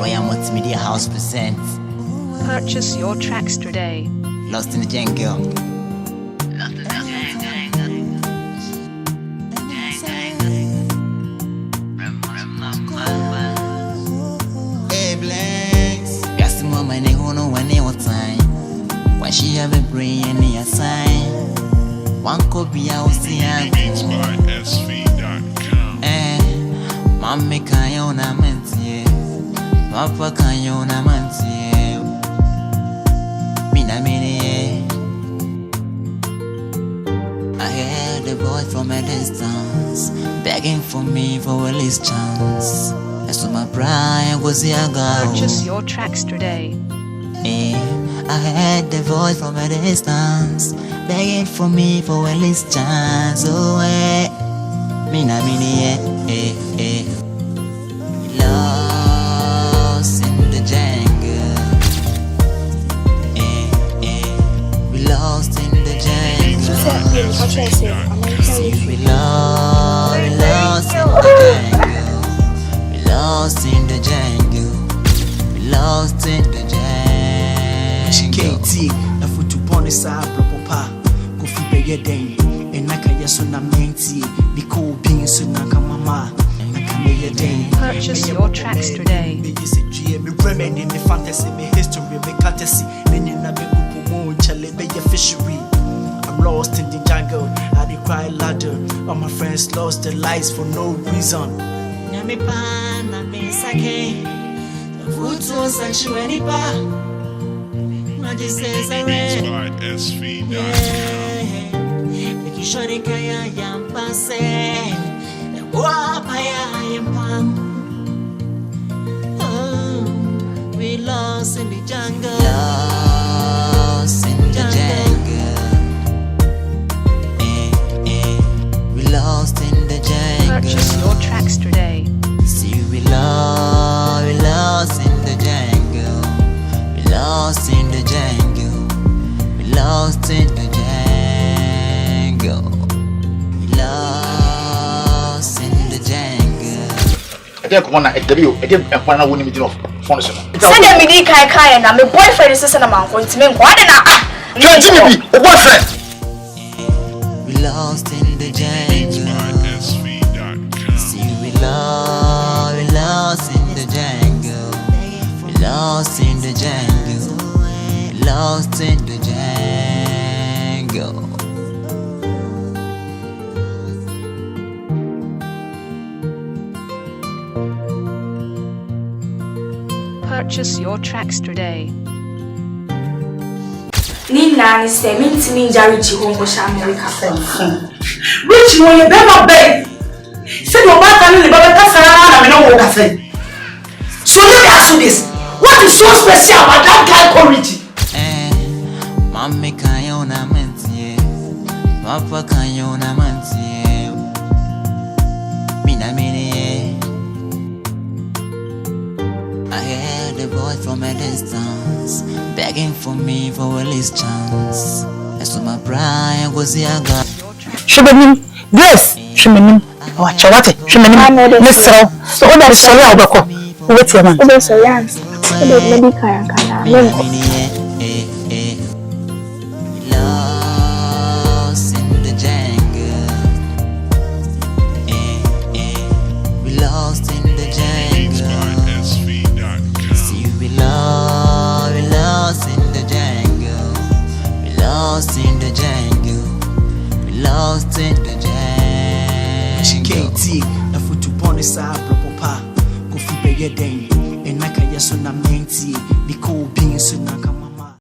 Royal Multimedia House presents. Purchase your tracks today. Lost in the Jungle. Hey Blanks, got some more money who know when they want time. When she have a brain and a sign. One copy I will see Mommy can you na mantie, Papa can you na mantie. Mina mini. I heard the boy from a distance begging for me for a least chance. I saw my pride was younger. Purchase your tracks today. I heard the voice from a distance begging for me for a least chance. Oh, Mina mini, lost in the jungle. We lost in the jungle. See, we lost in the jungle. We lost in the jungle. We lost in the jungle. KT, na futu pone sa propopa, kofi beye den, enaka yeso na menti, biko bin so na kamama, akameye den. Purchase your tracks today. Me yesi GM, me remedy, me fantasy, me history, me courtesy, nenye na me gupu mo, chale beye fishery. I'm lost in the jungle, I dey cry louder. All my friends lost their lives for no reason. Nyame pa na me sake, futu sanctuary pa. Making sure they can yam pass and walk by pam. We lost in the jungle. Lost in the jungle. We lost in the jungle. Purchase your tracks today. See, we lost in the jungle. We lost in the jungle. We lost in the jungle. We lost in the jungle. I think I'm gonna interview. I think I'm gonna win the phone. Send me the kai and my boyfriend is a man going to make one and Jimmy, a boyfriend. We lost in the jungle. See, we lost in the jungle. We lost in the jungle. We lost in the jungle. Purchase your tracks today. Nina is a mint to me, Jerry Jihongo America. Which one you better beg? Say no matter the Baba Sarah, I know what I say. So let me ask you this. What is so special about that guy quality? Mommy can you na mantie, Papa can you na mantie. Mina mini. I heard the boy from a distance begging for me for a least chance. I saw my pride was younger. Shibanim, yes, Shimanim. Watch what? Shimanim, Mr. So that's so loud. What's your man? So yes, maybe Lost in the jungle. We lost in the jungle. See, we lost in the jungle. We lost in the jungle. We lost in the jungle. KT, na futu pone sa propopa, kofi beye den, enaka yeso na menti, biko bin so na kamama.